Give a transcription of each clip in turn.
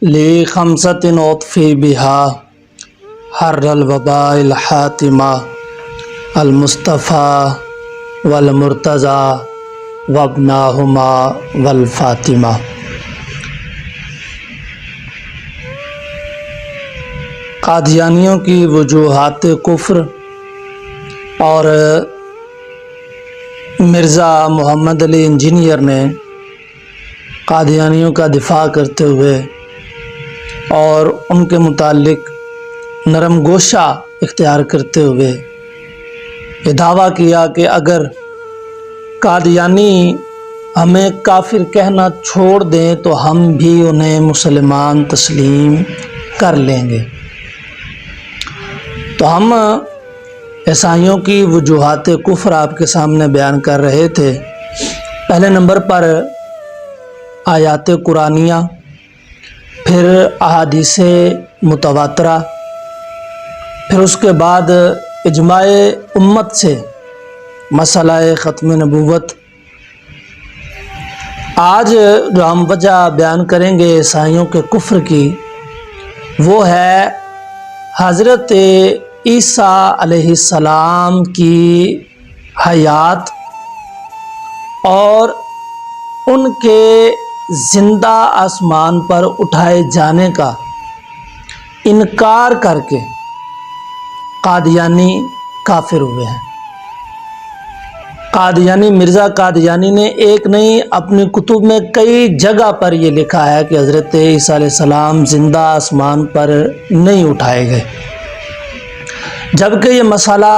لی خمسۃ اطفی بہا حر الوباء الحاتمہ المصطفیٰ والمرتضیٰ وابناہما والفاطمہ۔ قادیانیوں کی وجوہات کفر اور مرزا محمد علی انجینئر نے قادیانیوں کا دفاع کرتے ہوئے اور ان کے متعلق نرم گوشہ اختیار کرتے ہوئے یہ دعویٰ کیا کہ اگر قادیانی ہمیں کافر کہنا چھوڑ دیں تو ہم بھی انہیں مسلمان تسلیم کر لیں گے۔ تو ہم عیسائیوں کی وجوہات کفر آپ کے سامنے بیان کر رہے تھے۔ پہلے نمبر پر آیات قرآنیہ، پھر احادیث متواترہ، پھر اس کے بعد اجماع امت سے مسئلہ ختم نبوت۔ آج جو ہم وجہ بیان کریں گے عیسائیوں کے کفر کی، وہ ہے حضرت عیسیٰ علیہ السلام کی حیات اور ان کے زندہ آسمان پر اٹھائے جانے کا انکار کر کے قادیانی کافر ہوئے ہیں۔ قادیانی مرزا قادیانی نے ایک نہیں اپنی کتب میں کئی جگہ پر یہ لکھا ہے کہ حضرت عیسیٰ علیہ السلام زندہ آسمان پر نہیں اٹھائے گئے، جبکہ یہ مسئلہ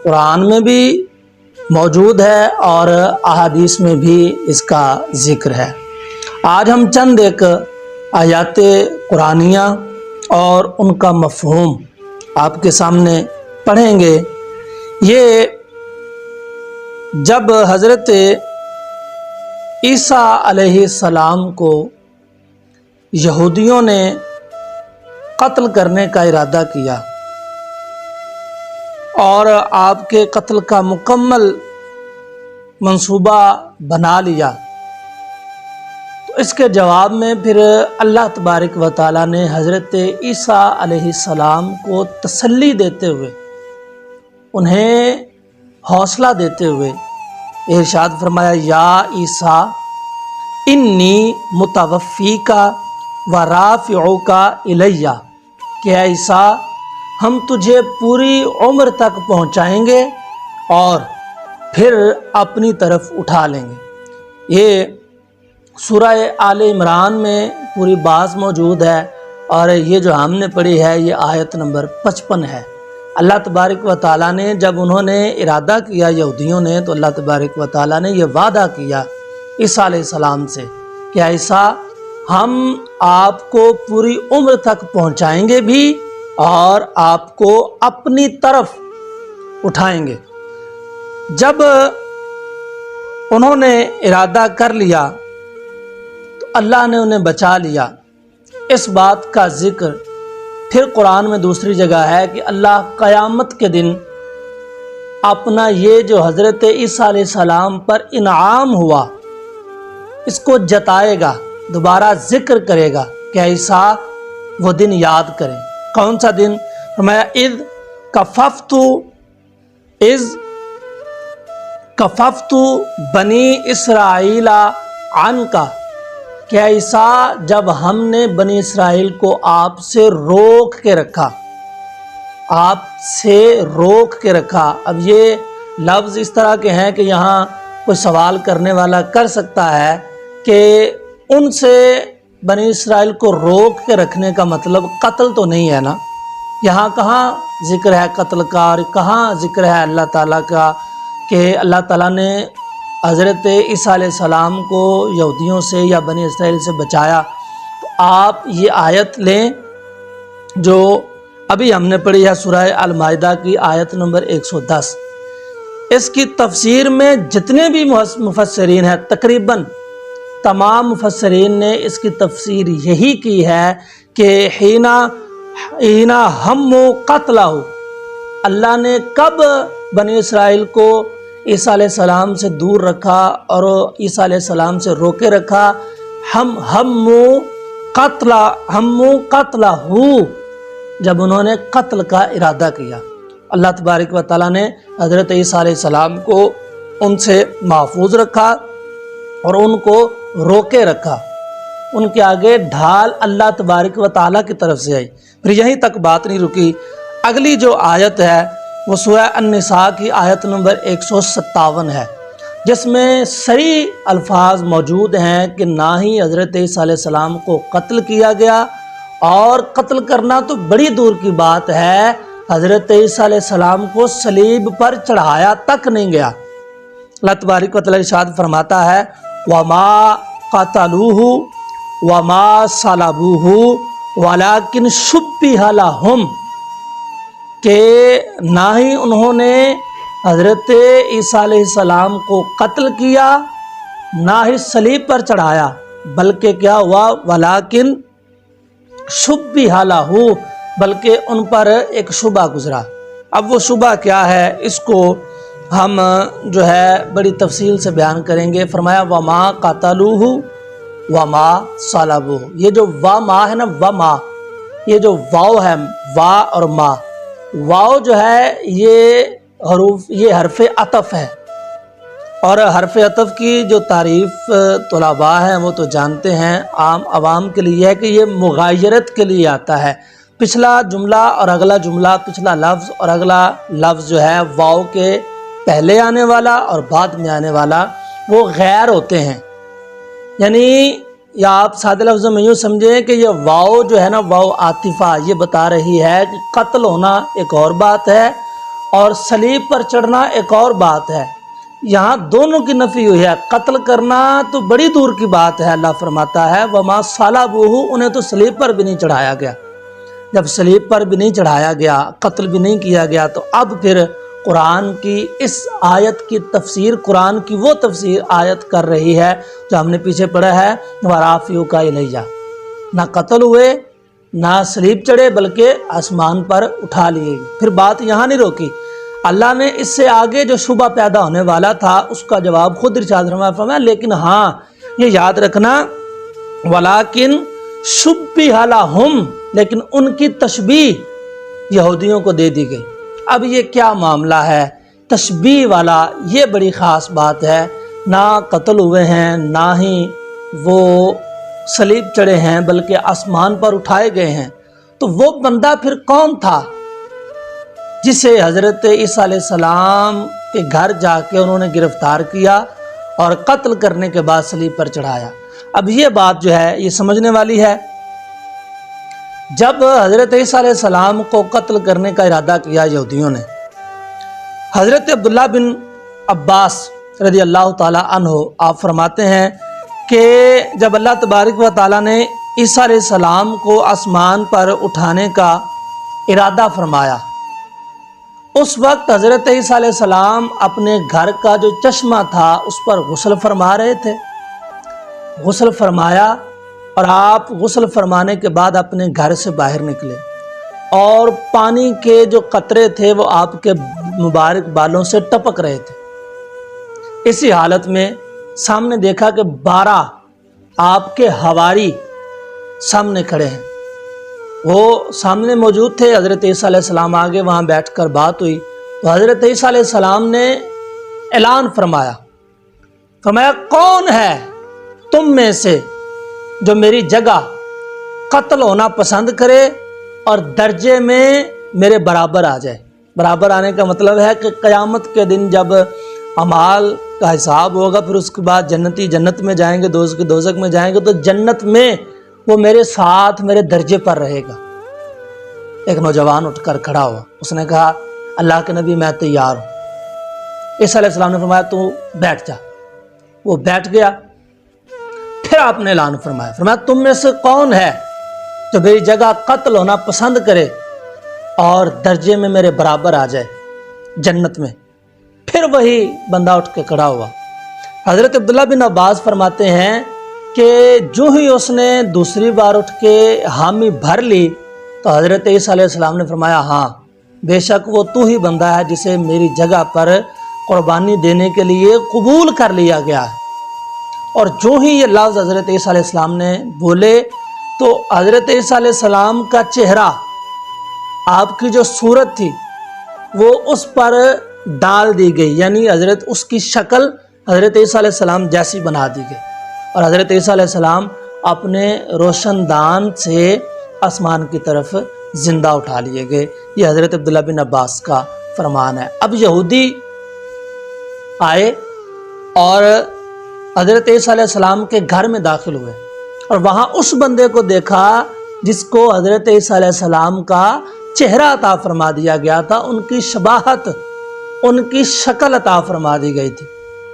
قرآن میں بھی موجود ہے اور احادیث میں بھی اس کا ذکر ہے۔ آج ہم چند ایک آیات قرآنیہ اور ان کا مفہوم آپ کے سامنے پڑھیں گے۔ یہ جب حضرت عیسیٰ علیہ السلام کو یہودیوں نے قتل کرنے کا ارادہ کیا اور آپ کے قتل کا مکمل منصوبہ بنا لیا، تو اس کے جواب میں پھر اللہ تبارک و تعالیٰ نے حضرت عیسیٰ علیہ السلام کو تسلی دیتے ہوئے، انہیں حوصلہ دیتے ہوئے ارشاد فرمایا، یا عیسیٰ انی متوفیکا و رافعوکا الیہ، کہ اے عیسیٰ ہم تجھے پوری عمر تک پہنچائیں گے اور پھر اپنی طرف اٹھا لیں گے۔ یہ سورہ آل عمران میں پوری بات موجود ہے اور یہ جو ہم نے پڑھی ہے یہ آیت نمبر 55 ہے۔ اللہ تبارک و تعالیٰ نے جب انہوں نے ارادہ کیا یہودیوں نے، تو اللہ تبارک و تعالیٰ نے یہ وعدہ کیا عیسیٰ علیہ السلام سے کہ عیسیٰ ہم آپ کو پوری عمر تک پہنچائیں گے بھی اور آپ کو اپنی طرف اٹھائیں گے۔ جب انہوں نے ارادہ کر لیا تو اللہ نے انہیں بچا لیا۔ اس بات کا ذکر پھر قرآن میں دوسری جگہ ہے کہ اللہ قیامت کے دن اپنا یہ جو حضرت عیسیٰ علیہ السلام پر انعام ہوا اس کو جتائے گا، دوبارہ ذکر کرے گا کہ عیسیٰ وہ دن یاد کریں۔ کون سا دن؟ فرمایا اذ کففت بنی اسرائیل عنکا، کہ عیسیٰ جب ہم نے بنی اسرائیل کو آپ سے روک کے رکھا، آپ سے روک کے رکھا۔ اب یہ لفظ اس طرح کے ہیں کہ یہاں کوئی سوال کرنے والا کر سکتا ہے کہ ان سے بنی اسرائیل کو روک کے رکھنے کا مطلب قتل تو نہیں ہے نا؟ یہاں کہاں ذکر ہے قتل کا اور کہاں ذکر ہے اللہ تعالیٰ کا کہ اللہ تعالیٰ نے حضرت عیسیٰ علیہ السلام کو یہودیوں سے یا بنی اسرائیل سے بچایا؟ تو آپ یہ آیت لیں جو ابھی ہم نے پڑھی ہے سورہ المائدہ کی آیت نمبر 110۔ اس کی تفسیر میں جتنے بھی مفسرین ہیں، تقریباً تمام مفسرین نے اس کی تفسیر یہی کی ہے کہ حینا ہم قتلہ، اللہ نے کب بنی اسرائیل کو عیسیٰ علیہ السلام سے دور رکھا اور عیسیٰ علیہ السلام سے روکے رکھا؟ ہم قتل ہمو قتل ہو، جب انہوں نے قتل کا ارادہ کیا، اللہ تبارک و تعالیٰ نے حضرت عیسیٰ علیہ السلام کو ان سے محفوظ رکھا اور ان کو روکے رکھا، ان کے آگے ڈھال اللہ تبارک و تعالیٰ کی طرف سے آئی۔ پھر یہیں تک بات نہیں رکی، اگلی جو آیت ہے وہ سورہ النساء کی آیت نمبر 157 ہے، جس میں صریح الفاظ موجود ہیں کہ نہ ہی حضرت عیسیٰ علیہ السلام کو قتل کیا گیا، اور قتل کرنا تو بڑی دور کی بات ہے، حضرت عیسیٰ علیہ السلام کو صلیب پر چڑھایا تک نہیں گیا۔ اللہ تبارک و تعالیٰ ارشاد فرماتا ہے وَمَا قَتَلُوهُ وَمَا صَلَبُوهُ وَلَكِنْ شُبِّهَ لَهُمْ، کہ نہ ہی انہوں نے حضرت عیسیٰ علیہ السلام کو قتل کیا، نہ ہی صلیب پر چڑھایا، بلکہ کیا ہوا وَلَكِنْ شُبِّهَ لَهُ، بلکہ ان پر ایک شبہ گزرا۔ اب وہ شبہ کیا ہے، اس کو ہم جو ہے بڑی تفصیل سے بیان کریں گے۔ فرمایا وَمَا قَتَلُوهُ وَمَا صَلَبُوهُ، یہ جو وا ما ہے نا، وما، یہ جو واو ہے، وا اور ما، واو جو ہے یہ حرف عطف ہے، اور حرف عطف کی جو تعریف طلباء ہیں وہ تو جانتے ہیں، عام عوام کے لیے ہے کہ یہ مغایرت کے لیے آتا ہے، پچھلا جملہ اور اگلا جملہ، پچھلا لفظ اور اگلا لفظ جو ہے واو کے پہلے آنے والا اور بعد میں آنے والا وہ غیر ہوتے ہیں، یعنی یا آپ سادہ لفظوں میں یوں سمجھیں کہ یہ واو جو ہے نا، واو عاطفہ، یہ بتا رہی ہے کہ قتل ہونا ایک اور بات ہے اور صلیب پر چڑھنا ایک اور بات ہے، یہاں دونوں کی نفی ہوئی ہے۔ قتل کرنا تو بڑی دور کی بات ہے، اللہ فرماتا ہے وَمَا صَلَبُوهُ، انہیں تو صلیب پر بھی نہیں چڑھایا گیا۔ جب صلیب پر بھی نہیں چڑھایا گیا، قتل بھی نہیں کیا گیا، تو اب پھر قرآن کی اس آیت کی تفسیر، قرآن کی وہ تفسیر آیت کر رہی ہے جو ہم نے پیچھے پڑھا ہے وَرَافِعُكَ إِلَيَّ، نہ قتل ہوئے نہ صلیب چڑھے بلکہ آسمان پر اٹھا لیے گئے۔ پھر بات یہاں نہیں روکی، اللہ نے اس سے آگے جو شبہ پیدا ہونے والا تھا اس کا جواب خود ارشاد فرمایا، لیکن ہاں یہ یاد رکھنا وَلَكِنْ شُبِّهَ لَهُمْ، لیکن ان کی تشبیہ یہودیوں کو دے دی گئی۔ اب یہ کیا معاملہ ہے تشبیہ والا، یہ بڑی خاص بات ہے، نہ قتل ہوئے ہیں نہ ہی وہ صلیب چڑھے ہیں بلکہ آسمان پر اٹھائے گئے ہیں، تو وہ بندہ پھر کون تھا جسے حضرت عیسیٰ علیہ السلام کے گھر جا کے انہوں نے گرفتار کیا اور قتل کرنے کے بعد صلیب پر چڑھایا؟ اب یہ بات جو ہے یہ سمجھنے والی ہے، جب حضرت عیسیٰ علیہ السلام کو قتل کرنے کا ارادہ کیا یہودیوں نے، حضرت عبداللہ بن عباس رضی اللہ تعالی عنہ آپ فرماتے ہیں کہ جب اللہ تبارک و تعالیٰ نے عیسیٰ علیہ السلام کو آسمان پر اٹھانے کا ارادہ فرمایا، اس وقت حضرت عیسیٰ علیہ السلام اپنے گھر کا جو چشمہ تھا اس پر غسل فرما رہے تھے، غسل فرمایا، اور آپ غسل فرمانے کے بعد اپنے گھر سے باہر نکلے اور پانی کے جو قطرے تھے وہ آپ کے مبارک بالوں سے ٹپک رہے تھے۔ اسی حالت میں سامنے دیکھا کہ 12 آپ کے حواری سامنے کھڑے ہیں، وہ سامنے موجود تھے، حضرت عیسیٰ علیہ السلام آگے وہاں بیٹھ کر بات ہوئی تو حضرت عیسیٰ علیہ السلام نے اعلان فرمایا کون ہے تم میں سے جو میری جگہ قتل ہونا پسند کرے اور درجے میں میرے برابر آ جائے۔ برابر آنے کا مطلب ہے کہ قیامت کے دن جب اعمال کا حساب ہوگا، پھر اس کے بعد جنتی جنت میں جائیں گے، دوزخ دوزخ میں جائیں گے، تو جنت میں وہ میرے ساتھ میرے درجے پر رہے گا۔ ایک نوجوان اٹھ کر کھڑا ہوا، اس نے کہا اللہ کے نبی میں تیار ہوں۔ عیسیٰ علیہ السلام نے فرمایا تو بیٹھ جا۔ وہ بیٹھ گیا، پھر آپ نے اعلان فرمایا تم میں سے کون ہے جو میری جگہ قتل ہونا پسند کرے اور درجے میں میرے برابر آ جائے جنت میں؟ پھر وہی بندہ اٹھ کے کھڑا ہوا۔ حضرت عبداللہ بن عباس فرماتے ہیں کہ جو ہی اس نے دوسری بار اٹھ کے حامی بھر لی تو حضرت عیسیٰ علیہ السلام نے فرمایا ہاں بے شک وہ تو ہی بندہ ہے جسے میری جگہ پر قربانی دینے کے لیے قبول کر لیا گیا ہے۔ اور جو ہی یہ لفظ حضرت عیسیٰ علیہ السلام نے بولے تو تو حضرت عیسیٰ علیہ السلام کا چہرہ، آپ کی جو صورت تھی وہ اس پر ڈال دی گئی، یعنی اس کی شکل حضرت عیسیٰ علیہ السلام جیسی بنا دی گئی، اور حضرت عیسیٰ علیہ السلام اپنے روشن دان سے آسمان کی طرف زندہ اٹھا لیے گئے۔ یہ حضرت عبداللہ بن عباس کا فرمان ہے۔ اب یہودی آئے اور حضرت عیسیٰ علیہ السلام کے گھر میں داخل ہوئے، اور وہاں اس بندے کو دیکھا جس کو حضرت عیسیٰ علیہ السلام کا چہرہ عطا فرما دیا گیا تھا، ان کی شباہت، ان کی شکل عطا فرما دی گئی تھی۔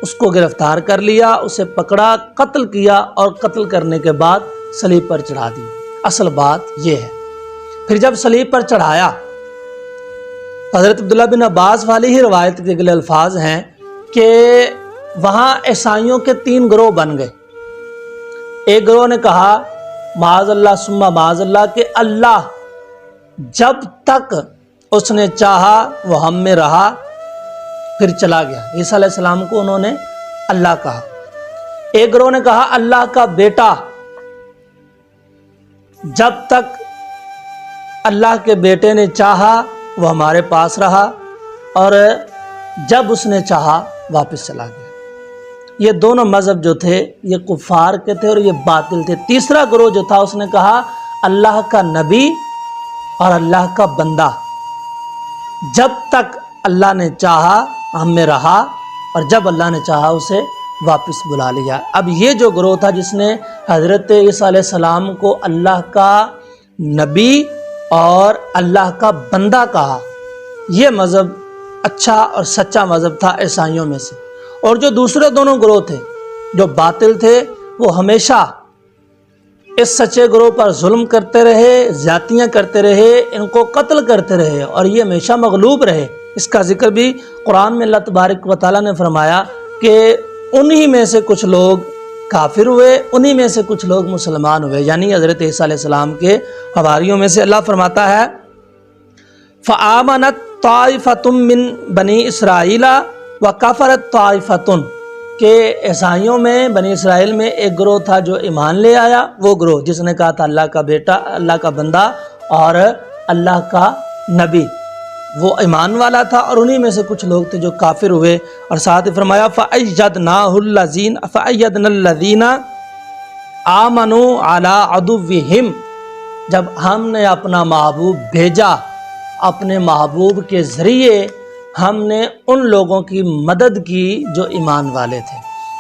اس کو گرفتار کر لیا، اسے پکڑا، قتل کیا، اور قتل کرنے کے بعد صلیب پر چڑھا دیا۔ اصل بات یہ ہے۔ پھر جب صلیب پر چڑھایا، حضرت عبداللہ بن عباس والی ہی روایت کے اگلے الفاظ ہیں کہ وہاں عیسائیوں کے 3 گروہ بن گئے۔ ایک گروہ نے کہا معاذ اللہ ثم معاذ اللہ کہ اللہ جب تک اس نے چاہا وہ ہم میں رہا، پھر چلا گیا۔ عیسیٰ علیہ السلام کو انہوں نے اللہ کہا۔ ایک گروہ نے کہا اللہ کا بیٹا، جب تک اللہ کے بیٹے نے چاہا وہ ہمارے پاس رہا، اور جب اس نے چاہا واپس چلا گیا۔ یہ دونوں مذہب جو تھے یہ کفار کے تھے اور یہ باطل تھے۔ تیسرا گروہ جو تھا اس نے کہا اللہ کا نبی اور اللہ کا بندہ، جب تک اللہ نے چاہا ہم میں رہا، اور جب اللہ نے چاہا اسے واپس بلا لیا۔ اب یہ جو گروہ تھا جس نے حضرت عیسیٰ علیہ السلام کو اللہ کا نبی اور اللہ کا بندہ کہا، یہ مذہب اچھا اور سچا مذہب تھا عیسائیوں میں سے۔ اور جو دوسرے دونوں گروہ تھے جو باطل تھے، وہ ہمیشہ اس سچے گروہ پر ظلم کرتے رہے، زیادتیاں کرتے رہے، ان کو قتل کرتے رہے، اور یہ ہمیشہ مغلوب رہے۔ اس کا ذکر بھی قرآن میں اللہ تبارک و تعالیٰ نے فرمایا کہ انہی میں سے کچھ لوگ کافر ہوئے، انہی میں سے کچھ لوگ مسلمان ہوئے، یعنی حضرت عیسیٰ علیہ السلام کے حواریوں میں سے۔ اللہ فرماتا ہے فَآمَنَتْ طَائِفَةٌ مِّن بَنِي إِسْرَائِيلَ وَكَفَرَتْ طَائِفَةٌ کہ عیسائیوں میں، بنی اسرائیل میں ایک گروہ تھا جو ایمان لے آیا، وہ گروہ جس نے کہا تھا اللہ کا بیٹا، اللہ کا بندہ اور اللہ کا نبی، وہ ایمان والا تھا، اور انہی میں سے کچھ لوگ تھے جو کافر ہوئے۔ اور ساتھ ہی فرمایا فَأَيَّدْنَا الَّذِينَ آمَنُوا عَلَىٰ عَدُوِّهِمْ جب ہم نے اپنا محبوب بھیجا، اپنے محبوب کے ذریعے ہم نے ان لوگوں کی مدد کی جو ایمان والے تھے۔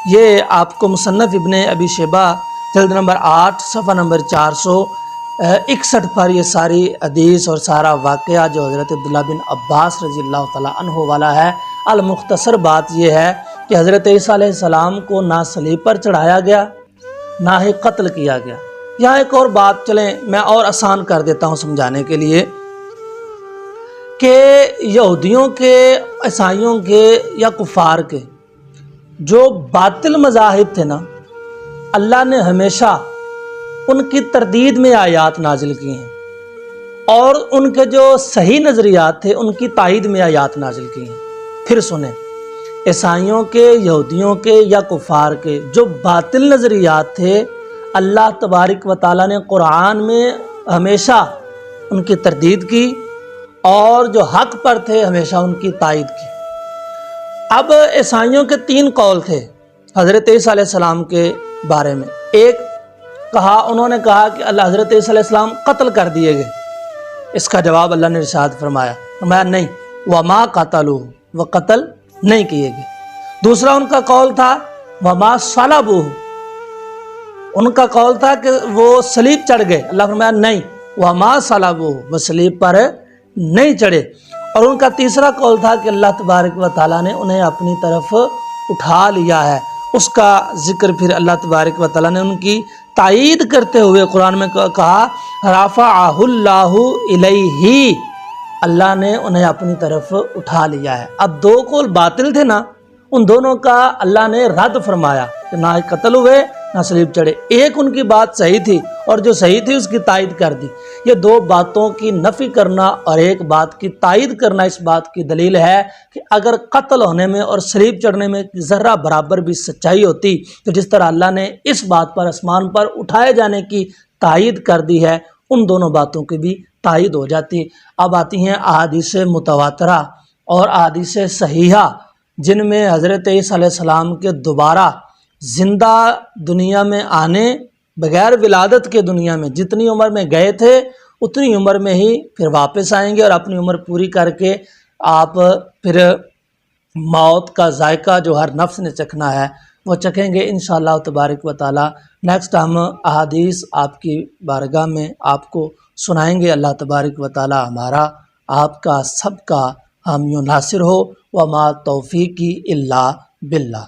یہ آپ کو مصنف ابن ابی شیبہ جلد نمبر 8 صفحہ نمبر 461 پر یہ ساری حدیث اور سارا واقعہ جو حضرت عبداللہ بن عباس رضی اللہ تعالیٰ عنہ والا ہے۔ المختصر بات یہ ہے کہ حضرت عیسیٰ علیہ السلام کو نہ صلیب پر چڑھایا گیا، نہ ہی قتل کیا گیا۔ یہاں ایک اور بات چلیں میں اور آسان کر دیتا ہوں سمجھانے کے لیے کہ یہودیوں کے، عیسائیوں کے یا کفار کے جو باطل مذاہب تھے نا، اللہ نے ہمیشہ ان کی تردید میں آیات نازل کی ہیں، اور ان کے جو صحیح نظریات تھے ان کی تائید میں آیات نازل کی ہیں۔ پھر سنیں، عیسائیوں کے، یہودیوں کے یا کفار کے جو باطل نظریات تھے، اللہ تبارک و تعالیٰ نے قرآن میں ہمیشہ ان کی تردید کی، اور جو حق پر تھے ہمیشہ ان کی تائید کی۔ اب عیسائیوں کے 3 قول تھے حضرت عیسیٰ علیہ السلام کے بارے میں۔ ایک انہوں نے کہا کہ اللہ حضرت عیسیٰ علیہ السلام قتل کر دیے گئے۔ اس کا جواب اللہ نے ارشاد فرمایا نہیں، وما قتلوہ، وہ قتل نہیں کیے گئے۔ دوسرا ان کا قول تھا وما صلبوہ، ان کا قول تھا کہ وہ صلیب چڑھ گئے۔ اللہ فرمایا نہیں، وما صلبوہ، وہ صلیب پر نہیں چڑھے۔ اور ان کا تیسرا قول تھا کہ اللہ تبارک و تعالیٰ نے انہیں اپنی طرف اٹھا لیا ہے۔ اس کا ذکر پھر اللہ تبارک و تعالیٰ نے ان کی تائید کرتے ہوئے قرآن میں کہا رفعہ اللہ الیہ، اللہ نے انہیں اپنی طرف اٹھا لیا ہے۔ اب 2 قول باطل تھے نا، ان دونوں کا اللہ نے رد فرمایا کہ نہ قتل ہوئے نہ صلیب چڑھے۔ ایک ان کی بات صحیح تھی اور جو صحیح تھی اس کی تائید کر دی۔ یہ 2 باتوں کی نفی کرنا اور ایک بات کی تائید کرنا اس بات کی دلیل ہے کہ اگر قتل ہونے میں اور صلیب چڑھنے میں ذرہ برابر بھی سچائی ہوتی تو جس طرح اللہ نے اس بات پر آسمان پر اٹھائے جانے کی تائید کر دی ہے، ان دونوں باتوں کی بھی تائید ہو جاتی ہے۔ اب آتی ہیں احادیث متواترہ اور احادیث صحیحہ، جن میں حضرت عیسیٰ علیہ السلام کے دوبارہ زندہ دنیا میں آنے، بغیر ولادت کے دنیا میں جتنی عمر میں گئے تھے اتنی عمر میں ہی پھر واپس آئیں گے، اور اپنی عمر پوری کر کے آپ پھر موت کا ذائقہ جو ہر نفس نے چکھنا ہے وہ چکھیں گے انشاءاللہ تبارک و تعالی۔ نیکسٹ ہم احادیث آپ کی بارگاہ میں آپ کو سنائیں گے۔ اللہ تبارک و تعالی ہمارا آپ کا سب کا حامی و ناصر ہو، وما توفیقی الا باللہ۔